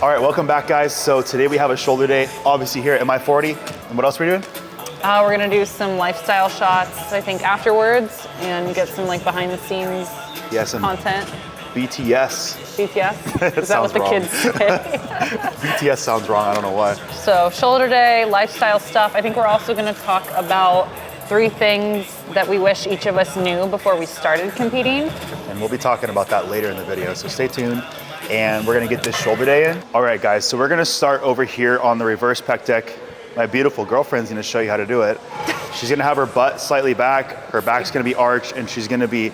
All right, welcome back, guys. So today we have a shoulder day, obviously here at MI40. And what else are we doing? We're gonna do some lifestyle shots, I think, afterwards, and get some like behind the scenes content. BTS. BTS? Is that what the kids say? BTS sounds wrong, I don't know why. So shoulder day, lifestyle stuff. I think we're also gonna talk about 3 things that we wish each of us knew before we started competing. And we'll be talking about that later in the video, so stay tuned. And we're gonna get this shoulder day in. All right, guys, so we're gonna start over here on the reverse pec deck. My beautiful girlfriend's gonna show you how to do it. She's gonna have her butt slightly back, her back's gonna be arched, and she's gonna be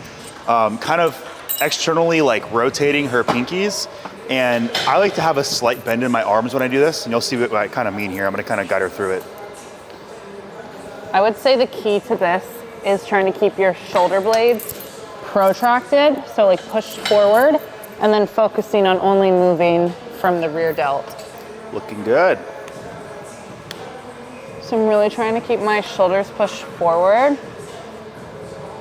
kind of externally like rotating her pinkies. And I like to have a slight bend in my arms when I do this, and you'll see what I kind of mean here. I'm gonna kind of guide her through it. I would say the key to this is trying to keep your shoulder blades protracted, so like pushed forward, and then focusing on only moving from the rear delt. Looking good. So I'm really trying to keep my shoulders pushed forward.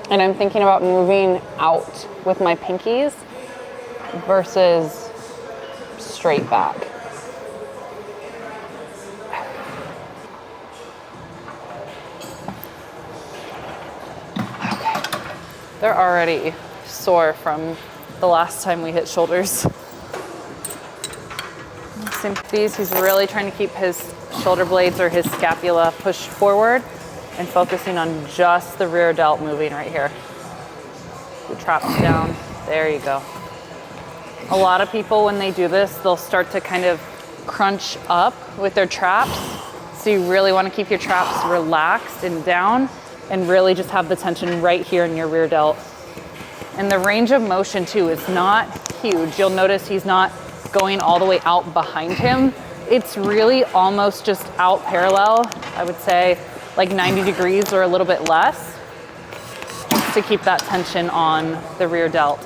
And I'm thinking about moving out with my pinkies versus straight back. Okay. They're already sore from the last time we hit shoulders. Sympathies, he's really trying to keep his shoulder blades or his scapula pushed forward and focusing on just the rear delt moving right here. The traps down, there you go. A lot of people, when they do this, they'll start to kind of crunch up with their traps. So you really want to keep your traps relaxed and down and really just have the tension right here in your rear delt. And the range of motion too is not huge. You'll notice he's not going all the way out behind him. It's really almost just out parallel, I would say like 90 degrees or a little bit less, just to keep that tension on the rear delt.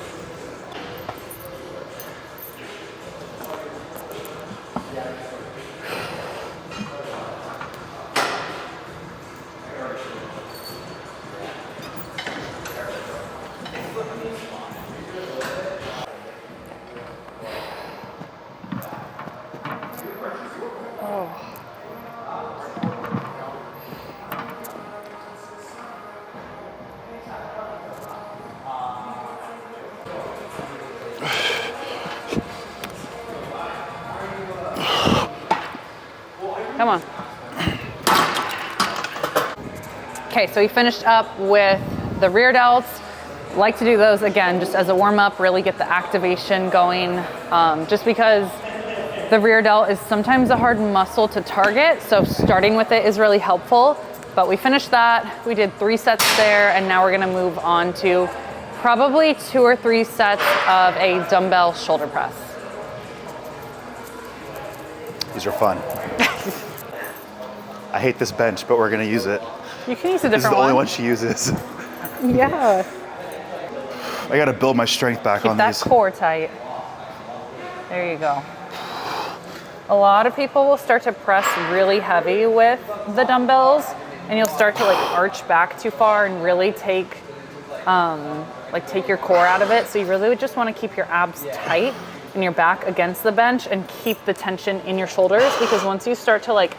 Come on. Okay, so we finished up with the rear delts. Like to do those again, just as a warm up, really get the activation going. Just because the rear delt is sometimes a hard muscle to target, so starting with it is really helpful. But we finished that, we did 3 sets there, and now we're gonna move on to probably 2 or 3 sets of a dumbbell shoulder press. These are fun. I hate this bench, but we're gonna use it. You can use a different one. This is the only one she uses. Yeah. I gotta build my strength back on these. Keep that core tight. There you go. A lot of people will start to press really heavy with the dumbbells, and you'll start to like arch back too far and really take your core out of it. So you really would just want to keep your abs tight and your back against the bench and keep the tension in your shoulders, because once you start to like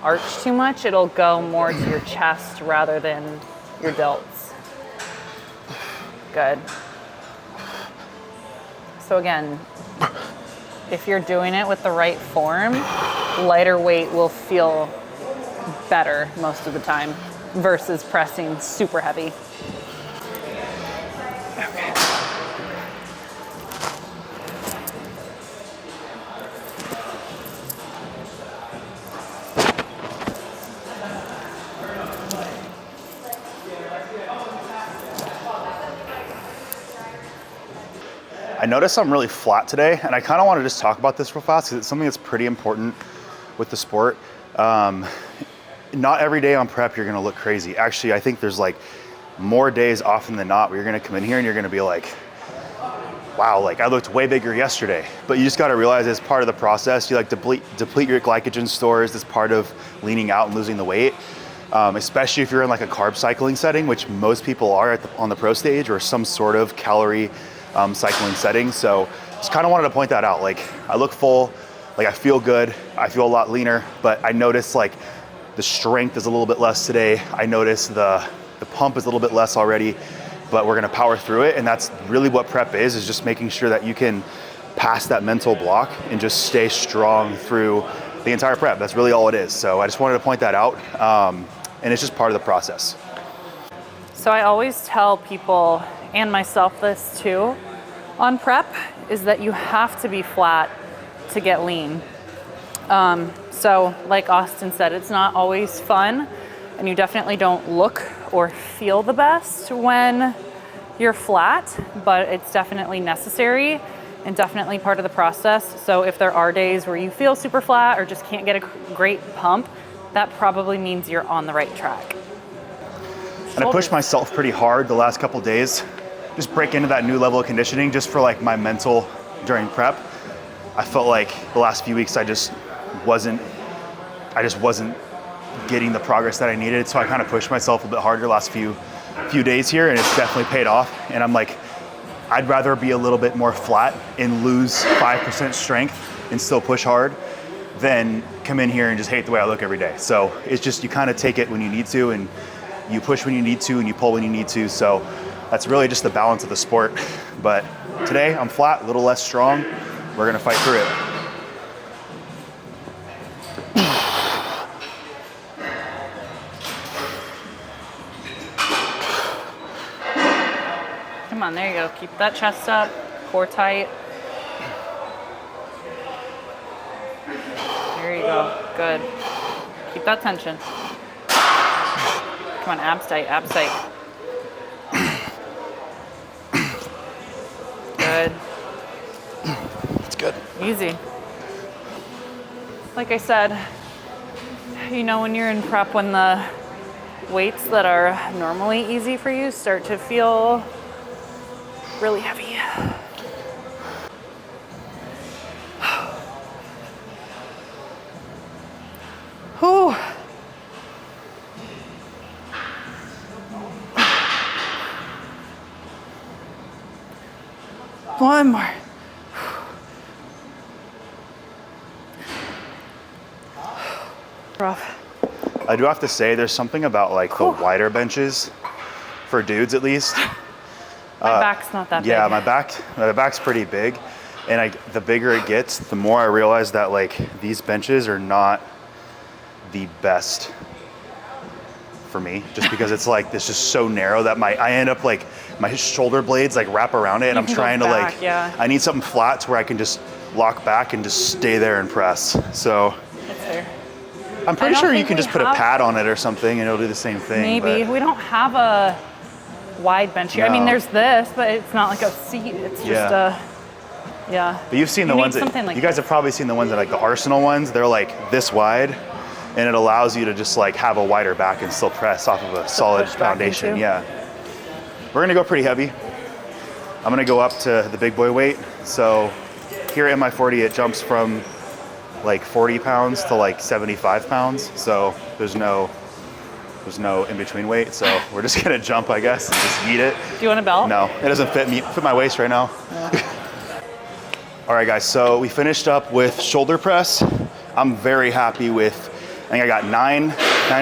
arch too much, it'll go more to your chest rather than your delts. Good. So again, if you're doing it with the right form, lighter weight will feel better most of the time versus pressing super heavy. Okay. I noticed I'm really flat today, and I kind of want to just talk about this real fast because it's something that's pretty important with the sport. Not every day on prep you're gonna look crazy. Actually, I think there's like more days often than not where you're gonna come in here and you're gonna be like, wow, like I looked way bigger yesterday. But you just gotta realize it's part of the process. You like deplete your glycogen stores. That's part of leaning out and losing the weight. Especially if you're in like a carb cycling setting, which most people are on the pro stage, or some sort of calorie cycling setting. So just kind of wanted to point that out. Like I look full, Like I feel good, I feel a lot leaner, but I notice like the strength is a little bit less today. I notice the pump is a little bit less already, but we're gonna power through it. And that's really what prep is just making sure that you can pass that mental block and just stay strong through the entire prep. That's really all it is. So I just wanted to point that out. And it's just part of the process. So I always tell people, and myself this too, on prep, is that you have to be flat to get lean. So like Austin said, it's not always fun, and you definitely don't look or feel the best when you're flat, but it's definitely necessary and definitely part of the process. So if there are days where you feel super flat or just can't get a great pump, that probably means you're on the right track. And I pushed myself pretty hard the last couple days, just break into that new level of conditioning just for like my mental during prep. I felt like the last few weeks I just wasn't getting the progress that I needed. So I kind of pushed myself a bit harder the last few days here, and it's definitely paid off. And I'm like, I'd rather be a little bit more flat and lose 5% strength and still push hard than come in here and just hate the way I look every day. So it's just, you kind of take it when you need to, and you push when you need to, and you pull when you need to. So that's really just the balance of the sport. But today I'm flat, a little less strong. We're gonna fight through it. Come on, there you go. Keep that chest up, core tight. There you go, good. Keep that tension. Come on, abs tight, abs tight. Good. That's good. Easy. Like I said, you know, when you're in prep, when the weights that are normally easy for you start to feel really heavy. Whew. One more. Rough. I do have to say there's something about like the wider benches, for dudes at least. My back's not that big. Yeah, my back's pretty big. And the bigger it gets, the more I realize that like these benches are not the best for me, just because it's like, it's just so narrow that I end up like, my shoulder blades like wrap around it, and I'm trying to like, yeah. I need something flat to where I can just lock back and just stay there and press. So It's there. I'm pretty sure you can just put a pad on it or something and it'll do the same thing. Maybe. We don't have a wide bench here. I mean, No. there's this, but it's not like a seat. It's just yeah. But you've seen the ones that, like you guys have probably seen the ones that like the Arsenal ones, they're like this wide, and it allows you to just like have a wider back and still press off of a solid push back foundation. into. Yeah. We're gonna go pretty heavy. I'm gonna go up to the big boy weight. So here at MI40, it jumps from like 40 pounds to like 75 pounds. So there's no in between weight. So we're just gonna jump, I guess, and just eat it. Do you want a belt? No, it doesn't fit my waist right now. Yeah. All right, guys, so we finished up with shoulder press. I'm very happy with, I think I got nine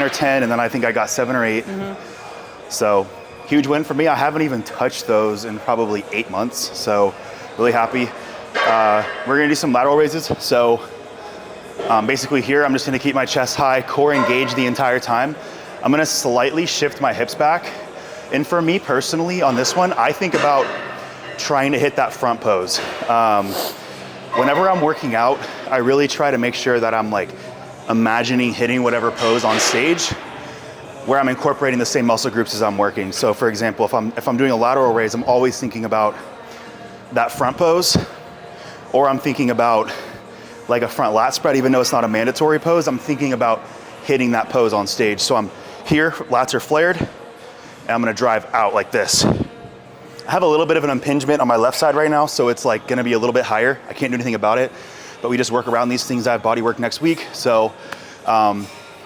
or 10, and then I think I got 7 or 8. Mm-hmm. So huge win for me. I haven't even touched those in probably 8 months. So really happy. We're gonna do some lateral raises. So basically here, I'm just gonna keep my chest high, core engaged the entire time. I'm gonna slightly shift my hips back. And for me personally, on this one, I think about trying to hit that front pose. Whenever I'm working out, I really try to make sure that I'm like imagining hitting whatever pose on stage where I'm incorporating the same muscle groups as I'm working. So for example, if I'm doing a lateral raise, I'm always thinking about that front pose, or I'm thinking about like a front lat spread, even though it's not a mandatory pose, I'm thinking about hitting that pose on stage. So I'm here, lats are flared, and I'm gonna drive out like this. I have a little bit of an impingement on my left side right now, so it's like gonna be a little bit higher. I can't do anything about it, but we just work around these things. I have body work next week. So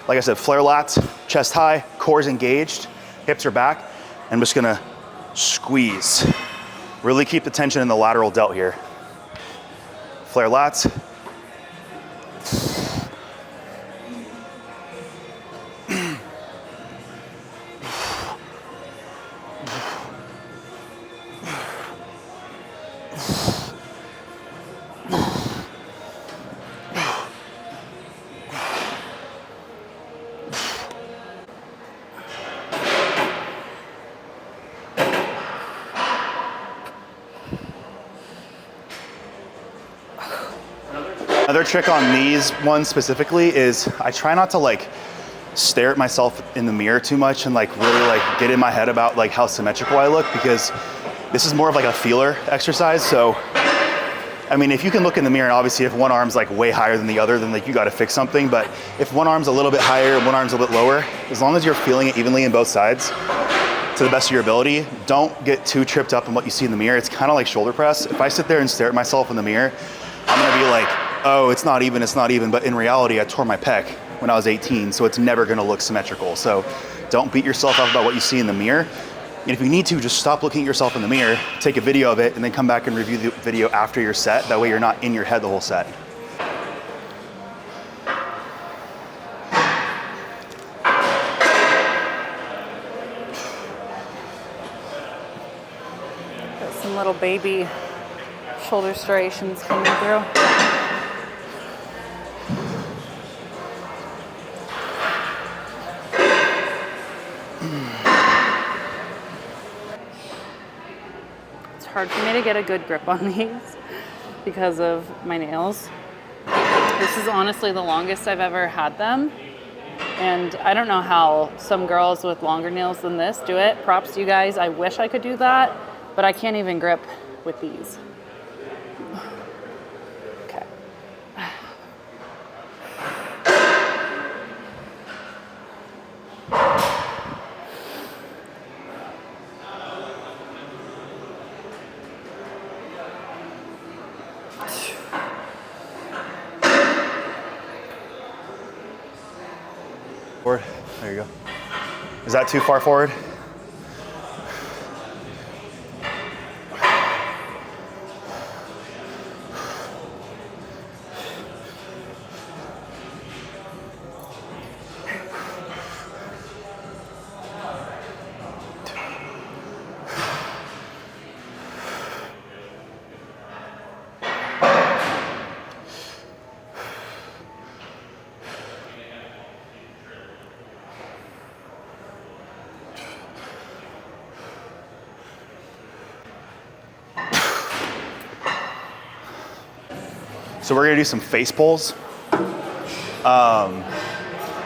like I said, flare lats, chest high, core's engaged, hips are back. I'm just gonna squeeze. Really keep the tension in the lateral delt here. Flare lats, Another trick on these ones specifically is I try not to like stare at myself in the mirror too much and like really like get in my head about like how symmetrical I look, because this is more of like a feeler exercise. So, I mean, if you can look in the mirror and obviously if one arm's like way higher than the other, then like you got to fix something. But if one arm's a little bit higher and one arm's a little bit lower, as long as you're feeling it evenly in both sides to the best of your ability, don't get too tripped up in what you see in the mirror. It's kind of like shoulder press. If I sit there and stare at myself in the mirror, I'm gonna be like, oh, it's not even, it's not even. But in reality, I tore my pec when I was 18, so it's never gonna look symmetrical. So don't beat yourself up about what you see in the mirror. And if you need to, just stop looking at yourself in the mirror, take a video of it, and then come back and review the video after your set. That way you're not in your head the whole set. Got some little baby shoulder striations coming through. It's hard for me to get a good grip on these because of my nails. This is honestly the longest I've ever had them. And I don't know how some girls with longer nails than this do it. Props to you guys. I wish I could do that, but I can't even grip with these. Okay. Forward. There you go. Is that too far forward? So we're gonna do some face pulls.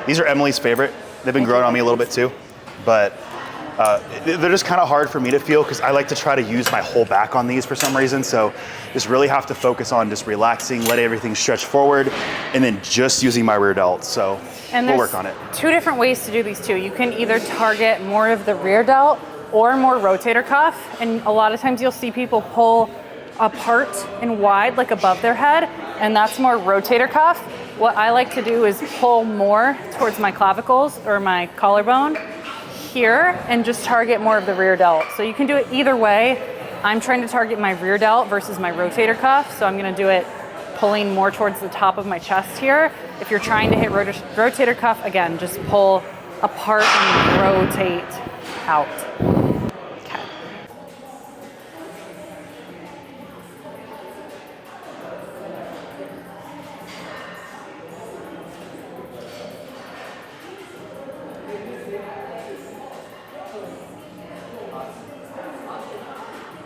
These are Emily's favorite. They've been growing on me a little bit too, but they're just kind of hard for me to feel because I like to try to use my whole back on these for some reason. So just really have to focus on just relaxing, let everything stretch forward, and then just using my rear delt. So we'll work on it. Two different ways to do these too. You can either target more of the rear delt or more rotator cuff. And a lot of times you'll see people pull apart and wide, like above their head, and that's more rotator cuff. What I like to do is pull more towards my clavicles or my collarbone here and just target more of the rear delt. So you can do it either way. I'm trying to target my rear delt versus my rotator cuff, so I'm gonna do it pulling more towards the top of my chest here. If you're trying to hit rotator cuff, again, just pull apart and rotate out. Okay.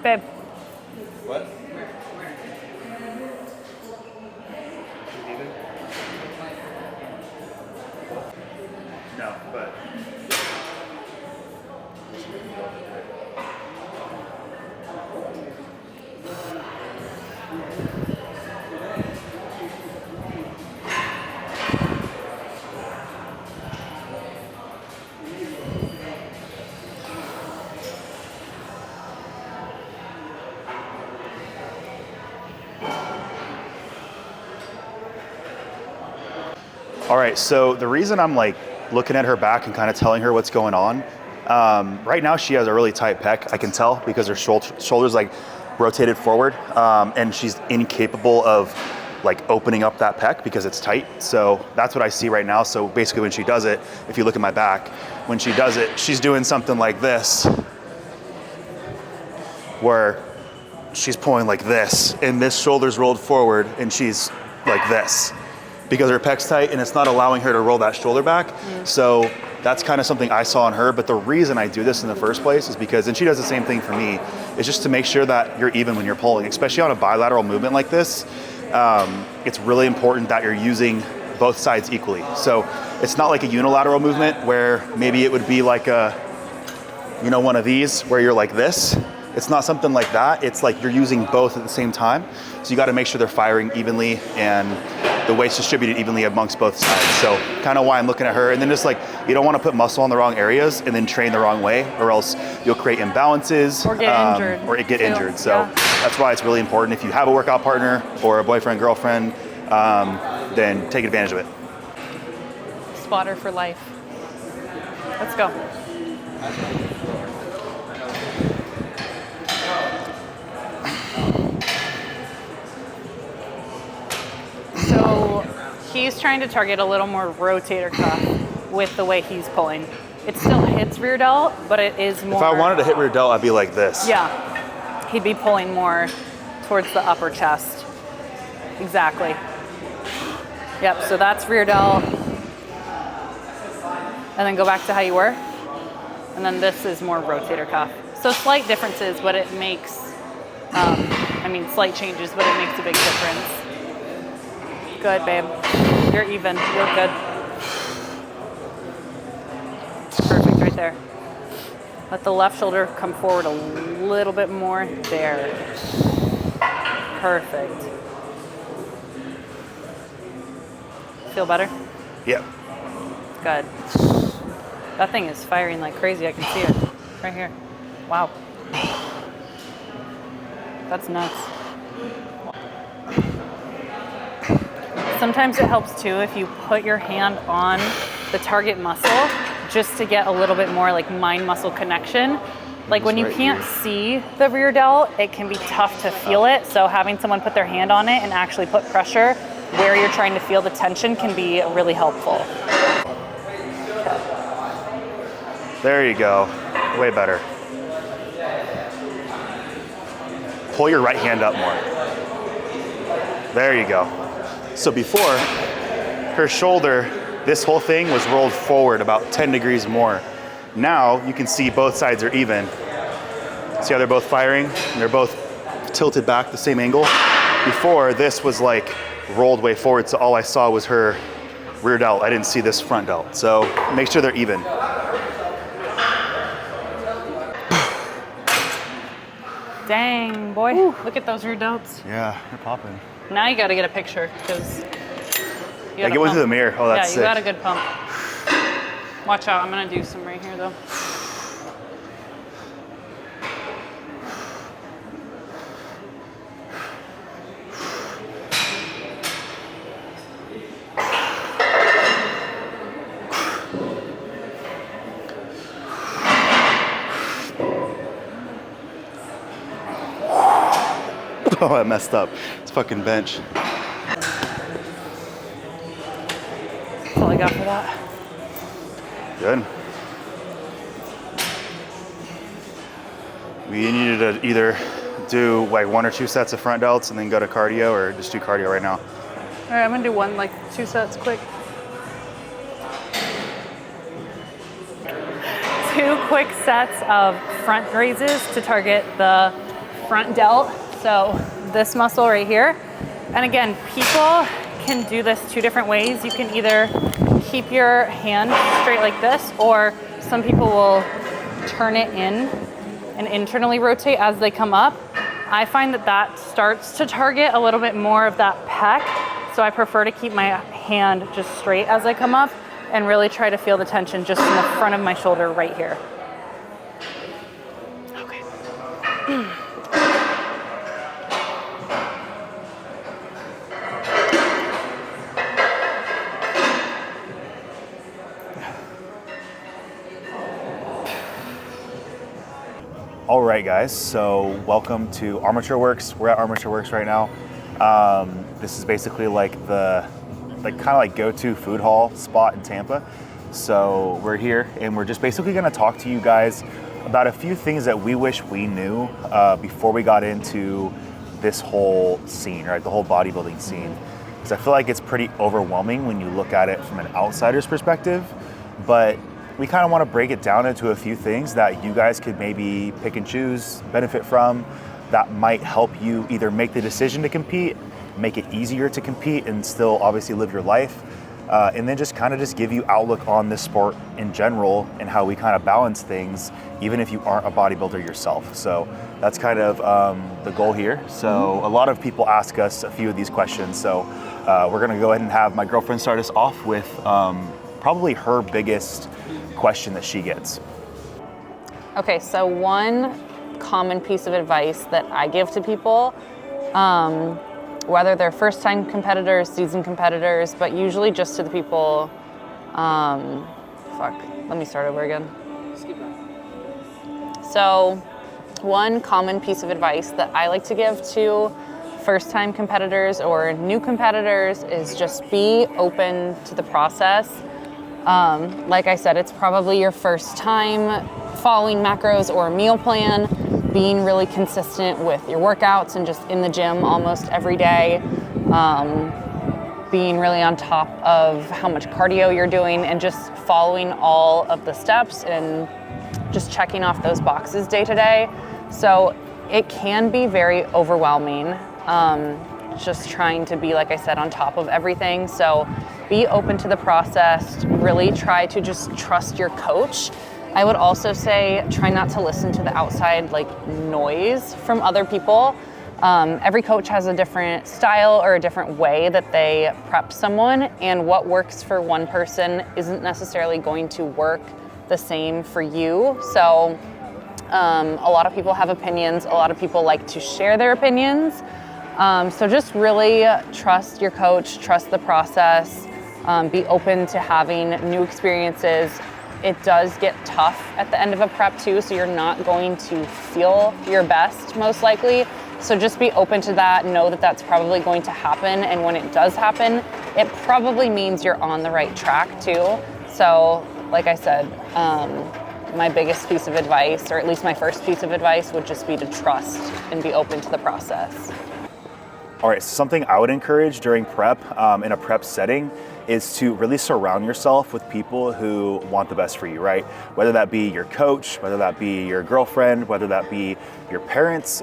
Babe. What? No, but. All right, so the reason I'm like looking at her back and kind of telling her what's going on, right now she has a really tight pec, I can tell, because her shoulder's like rotated forward, and she's incapable of like opening up that pec because it's tight. So that's what I see right now. So basically when she does it, if you look at my back, when she does it, she's doing something like this, where she's pulling like this, and this shoulder's rolled forward, and she's like this, because her pec's tight and it's not allowing her to roll that shoulder back. So that's kind of something I saw in her. But the reason I do this in the first place is because, and she does the same thing for me, is just to make sure that you're even when you're pulling, especially on a bilateral movement like this. it's really important that you're using both sides equally. So it's not like a unilateral movement where maybe it would be like a, you know, one of these where you're like this. It's not something like that. It's like you're using both at the same time. So you got to make sure they're firing evenly and the weight's distributed evenly amongst both sides. So kind of why I'm looking at her. And then just like, you don't want to put muscle in the wrong areas and then train the wrong way, or else you'll create imbalances or get injured. Or get injured. So that's why it's really important. If you have a workout partner or a boyfriend, girlfriend, then take advantage of it. Spotter for life. Let's go. So he's trying to target a little more rotator cuff with the way he's pulling. It still hits rear delt, but it is more... If I wanted to hit rear delt, I'd be like this. Yeah, he'd be pulling more towards the upper chest. Exactly. Yep, so that's rear delt. And then go back to how you were. And then this is more rotator cuff. So slight differences, but it makes, slight changes, but it makes a big difference. Good, babe. You're even. You're good. Perfect right there. Let the left shoulder come forward a little bit more. There. Perfect. Feel better? Yep. Good. That thing is firing like crazy. I can see it right here. Wow. That's nuts. Sometimes it helps too if you put your hand on the target muscle just to get a little bit more like mind muscle connection. Like when you can't see the rear delt, it can be tough to feel it. So having someone put their hand on it and actually put pressure where you're trying to feel the tension can be really helpful. There you go. Way better. Pull your right hand up more. There you go. So before, her shoulder, this whole thing was rolled forward about 10 degrees more. Now you can see both sides are even. See how they're both firing? And they're both tilted back the same angle. Before, this was like rolled way forward, so all I saw was her rear delt. I didn't see this front delt. So make sure they're even. Dang, boy. Ooh. Look at those rear delts. Yeah, they're popping. Now you gotta get a picture, because I get one through the mirror. Oh, that's sick. sick. Yeah, you got a good pump. Watch out, I'm gonna do some right here though. Oh, I messed up. It's fucking bench. That's all I got for that. Good. We needed to either do like 1 or 2 sets of front delts and then go to cardio, or just do cardio right now. All right, I'm gonna do 2 sets quick. 2 quick sets of front raises to target the front delt. So this muscle right here. And again, people can do this 2 different ways. You can either keep your hand straight like this, or some people will turn it in and internally rotate as they come up. I find that that starts to target a little bit more of that pec. So I prefer to keep my hand just straight as I come up and really try to feel the tension just in the front of my shoulder right here. Okay. All right, guys, so welcome to Armature Works. We're at Armature Works right now. This is basically like the go-to food hall spot in Tampa. So we're here and we're just basically gonna talk to you guys about a few things that we wish we knew before we got into this whole scene, right? The whole bodybuilding scene. Because I feel like it's pretty overwhelming when you look at it from an outsider's perspective, but we kind of want to break it down into a few things that you guys could maybe pick and choose, benefit from, that might help you either make the decision to compete, make it easier to compete and still obviously live your life. And then just kind of just give you outlook on this sport in general and how we kind of balance things, even if you aren't a bodybuilder yourself. So that's kind of the goal here. So a lot of people ask us a few of these questions. So we're gonna go ahead and have my girlfriend start us off with probably her biggest question that she gets. Okay, so one common piece of advice that I give to people, whether they're first-time competitors, seasoned competitors, but usually just to the people, let me start over again. So one common piece of advice that I like to give to first-time competitors or new competitors is just be open to the process. Like I said, it's probably your first time following macros or a meal plan, being really consistent with your workouts and just in the gym almost every day, being really on top of how much cardio you're doing and just following all of the steps and just checking off those boxes day to day. So it can be very overwhelming, just trying to be, like I said, on top of everything. So be open to the process, really try to just trust your coach. I would also say try not to listen to the outside noise from other people. Every coach has a different style or a different way that they prep someone, and what works for one person isn't necessarily going to work the same for you. So a lot of people have opinions. A lot of people like to share their opinions. So just really trust your coach, trust the process, be open to having new experiences. It does get tough at the end of a prep too, so you're not going to feel your best most likely. So just be open to that, know that that's probably going to happen, and when it does happen, it probably means you're on the right track too. So like I said, my biggest piece of advice, or at least my first piece of advice, would just be to trust and be open to the process. All right, so something I would encourage during prep, in a prep setting, is to really surround yourself with people who want the best for you, right? Whether that be your coach, whether that be your girlfriend, whether that be your parents.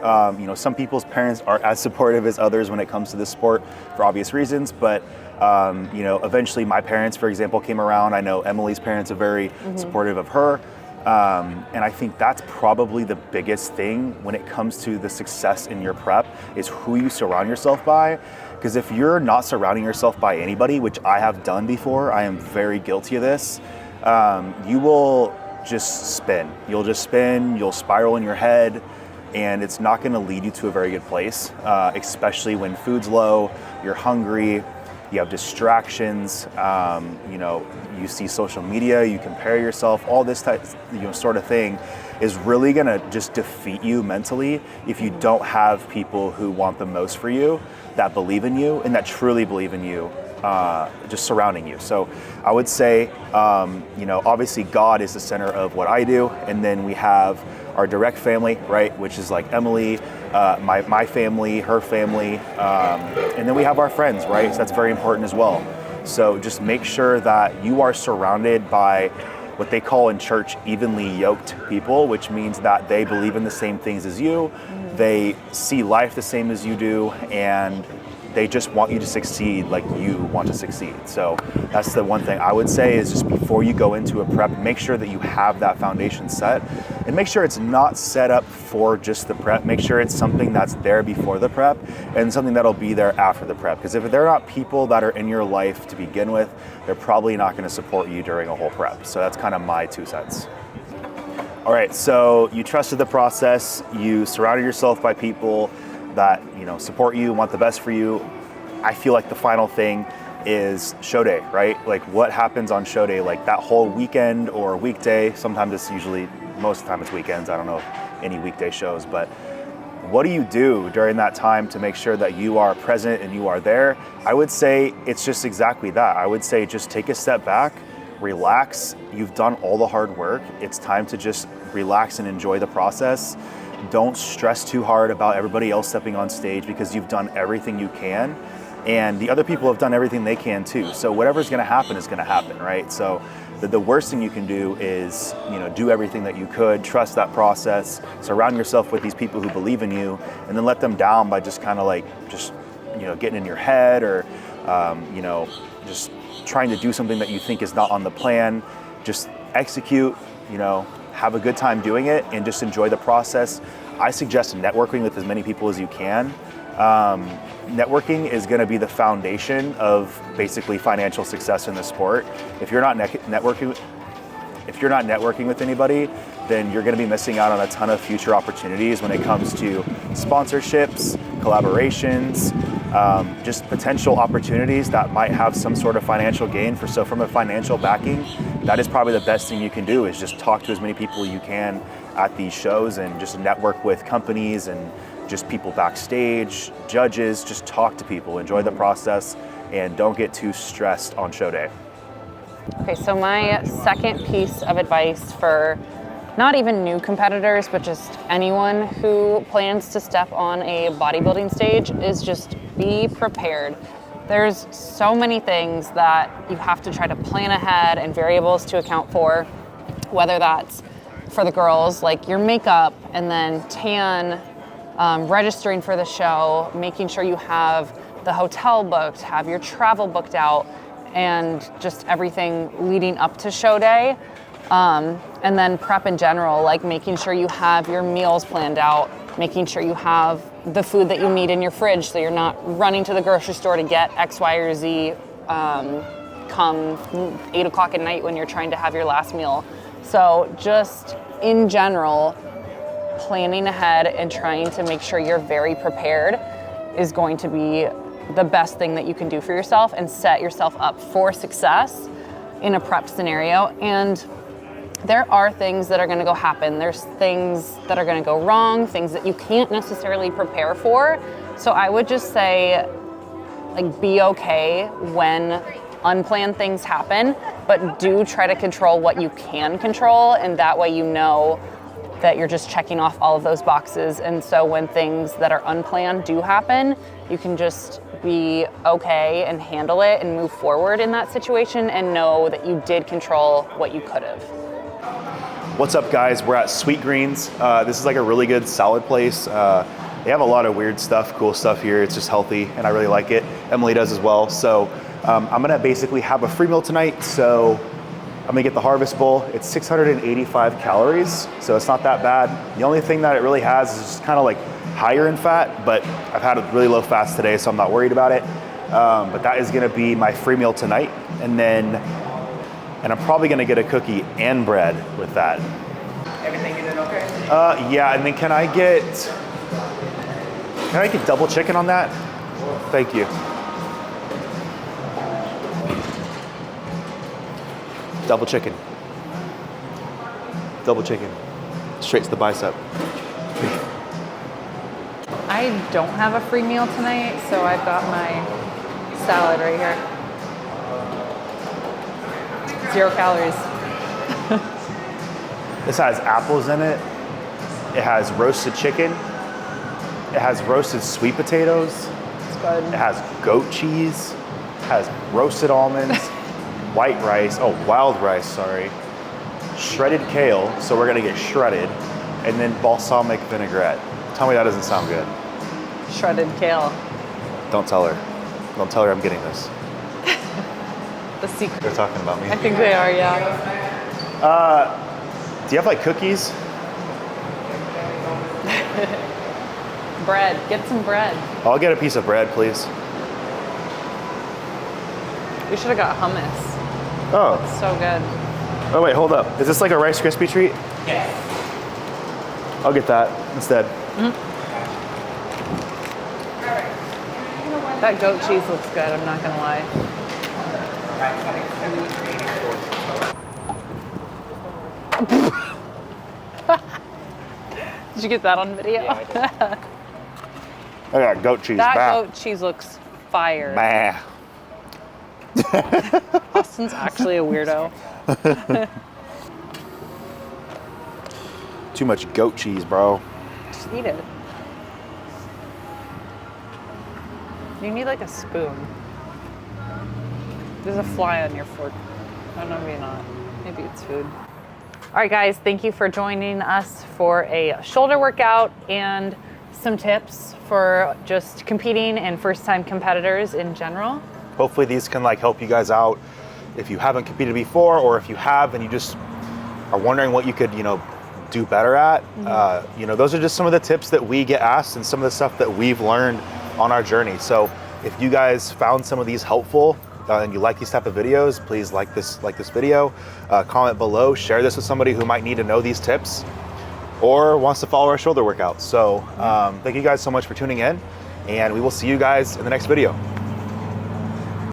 Some people's parents aren't as supportive as others when it comes to this sport for obvious reasons, but eventually my parents, for example, came around. I know Emily's parents are very supportive of her. And I think that's probably the biggest thing when it comes to the success in your prep is who you surround yourself by. Because if you're not surrounding yourself by anybody, which I have done before, I am very guilty of this, you will just spin. You'll just spin, you'll spiral in your head, and it's not gonna lead you to a very good place, especially when food's low, you're hungry, you have distractions, you see social media, you compare yourself, all this type, sort of thing is really gonna just defeat you mentally if you don't have people who want the most for you, that believe in you and that truly believe in you, just surrounding you. So I would say, obviously God is the center of what I do, and then we have our direct family, right, which is like Emily, my family, her family, and then we have our friends, right? So that's very important as well. So just make sure that you are surrounded by what they call in church evenly yoked people, which means that they believe in the same things as you, they see life the same as you do, and they just want you to succeed like you want to succeed. So that's the one thing I would say is just before you go into a prep, make sure that you have that foundation set, and make sure it's not set up for just the prep. Make sure it's something that's there before the prep and something that'll be there after the prep. Because if they're not people that are in your life to begin with, they're probably not going to support you during a whole prep. So that's kind of my 2 cents. All right, so you trusted the process, you surrounded yourself by people that support you, want the best for you. I feel like the final thing is show day, right? Like what happens on show day, like that whole weekend or weekday. Sometimes it's usually, most of the time it's weekends. I don't know any weekday shows, but what do you do during that time to make sure that you are present and you are there? I would say it's just exactly that. I would say just take a step back, relax. You've done all the hard work. It's time to just relax and enjoy the process. Don't stress too hard about everybody else stepping on stage because you've done everything you can, and the other people have done everything they can too. So whatever's gonna happen is gonna happen, right? So the worst thing you can do is, do everything that you could, trust that process, surround yourself with these people who believe in you, and then let them down by just kind of just getting in your head, or just trying to do something that you think is not on the plan. Just execute, have a good time doing it, and just enjoy the process. I suggest networking with as many people as you can. Networking is going to be the foundation of basically financial success in the sport. If you're not networking with anybody, then you're going to be missing out on a ton of future opportunities when it comes to sponsorships, collaborations, just potential opportunities that might have some sort of financial gain. So from a financial backing, that is probably the best thing you can do, is just talk to as many people you can at these shows, and just network with companies and just people backstage, judges. Just talk to people, enjoy the process, and don't get too stressed on show day. Okay, so my second piece of advice for not even new competitors, but just anyone who plans to step on a bodybuilding stage is just be prepared. There's so many things that you have to try to plan ahead and variables to account for, whether that's for the girls, like your makeup and then tan, registering for the show, making sure you have the hotel booked, have your travel booked out, and just everything leading up to show day. And then prep in general, like making sure you have your meals planned out, making sure you have the food that you need in your fridge so you're not running to the grocery store to get X, Y, or Z come 8 o'clock at night when you're trying to have your last meal. So just in general, planning ahead and trying to make sure you're very prepared is going to be the best thing that you can do for yourself and set yourself up for success in a prep scenario. And there are things that are going to go happen. There's things that are going to go wrong, things that you can't necessarily prepare for. So I would just say, like, be okay when unplanned things happen, but do try to control what you can control, and that way you know that you're just checking off all of those boxes. And so when things that are unplanned do happen, you can just be okay and handle it and move forward in that situation and know that you did control what you could have. What's up, guys? We're at Sweet Greens. This is like a really good salad place. They have a lot of weird stuff, cool stuff here. It's just healthy, and I really like it. Emily does as well. So I'm gonna basically have a free meal tonight. So I'm gonna get the Harvest Bowl. It's 685 calories, so it's not that bad. The only thing that it really has is just kind of like higher in fat, but I've had a really low fast today, so I'm not worried about it. But that is gonna be my free meal tonight. And I'm probably gonna get a cookie and bread with that. Everything you did okay? Yeah, and then can I get double chicken on that? Thank you. Double chicken. Double chicken. Straight to the bicep. I don't have a free meal tonight, so I've got my salad right here. 0 calories. This has apples in it. It has roasted chicken. It has roasted sweet potatoes. It's good. It has goat cheese. It has roasted almonds, white rice, wild rice, sorry. Shredded kale, so we're gonna get shredded, and then balsamic vinaigrette. Tell me that doesn't sound good. Shredded kale. Don't tell her. Don't tell her I'm getting this. The secret. They're talking about me. I think they are, yeah. Do you have like cookies? Bread. Get some bread. I'll get a piece of bread, please. We should have got hummus. Oh. It's so good. Oh wait, hold up. Is this like a Rice Krispie treat? Yes. I'll get that instead. Mm-hmm. That goat cheese looks good, I'm not gonna lie. Did you get that on video? Yeah, I got goat cheese. That Bah. goat cheese looks fire. Bah. Austin's actually a weirdo. Too much goat cheese, bro. Just eat it. You need like a spoon. There's a fly on your fork. Oh, no, maybe not. Maybe it's food. All right, guys, thank you for joining us for a shoulder workout and some tips for just competing and first-time competitors in general. Hopefully these can like help you guys out if you haven't competed before, or if you have and you just are wondering what you could, you know, do better at. You know, those are just some of the tips that we get asked and some of the stuff that we've learned on our journey. So if you guys found some of these helpful and you like these type of videos, please like this video, comment below, share this with somebody who might need to know these tips or wants to follow our shoulder workouts. So thank you guys so much for tuning in, and we will see you guys in the next video.